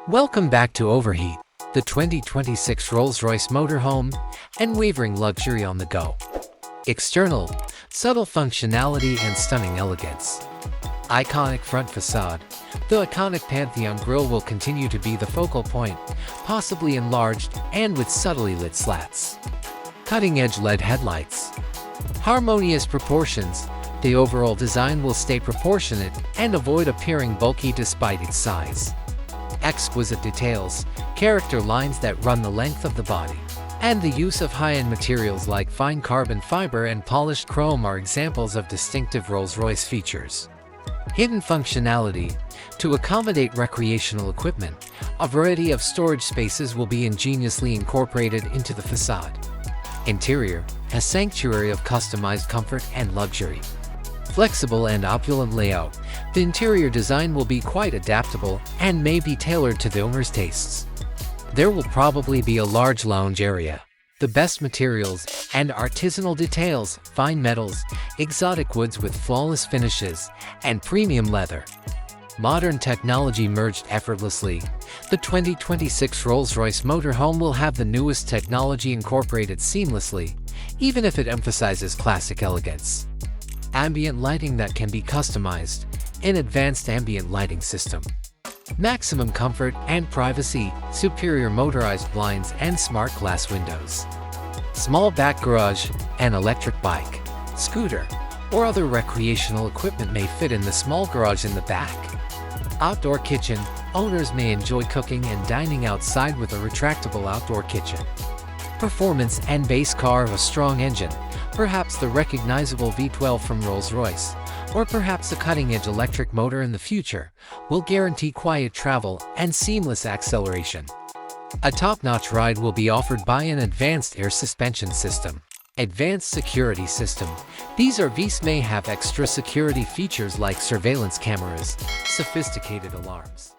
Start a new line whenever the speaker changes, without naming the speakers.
Welcome back to Overheat, the 2026 Rolls Royce Motorhome, and wavering luxury on the go. External, subtle functionality and stunning elegance. Iconic front facade. The iconic Pantheon grille will continue to be the focal point, possibly enlarged and with subtly lit slats. Cutting-edge LED headlights. Harmonious proportions. The overall design will stay proportionate and avoid appearing bulky despite its size. Exquisite details, character lines that run the length of the body, and the use of high-end materials like fine carbon fiber and polished chrome are examples of distinctive Rolls-Royce features. Hidden functionality. To accommodate recreational equipment, a variety of storage spaces will be ingeniously incorporated into the facade. Interior, a sanctuary of customized comfort and luxury. Flexible and opulent layout. The interior design will be quite adaptable and may be tailored to the owner's tastes. There will probably be a large lounge area. The best materials and artisanal details, fine metals, exotic woods with flawless finishes, and premium leather. Modern technology merged effortlessly. The 2026 Rolls-Royce Motorhome will have the newest technology incorporated seamlessly, even if it emphasizes classic elegance. Ambient lighting that can be customized. An advanced ambient lighting system. Maximum comfort and privacy, superior motorized blinds and smart glass windows. Small back garage, an electric bike, scooter, or other recreational equipment may fit in the small garage in the back. Outdoor kitchen, owners may enjoy cooking and dining outside with a retractable outdoor kitchen. Performance and base car of a strong engine, perhaps the recognizable V12 from Rolls-Royce, or perhaps a cutting-edge electric motor in the future, will guarantee quiet travel and seamless acceleration. A top-notch ride will be offered by an advanced air suspension system. Advanced security system. These RVs may have extra security features like surveillance cameras, sophisticated alarms.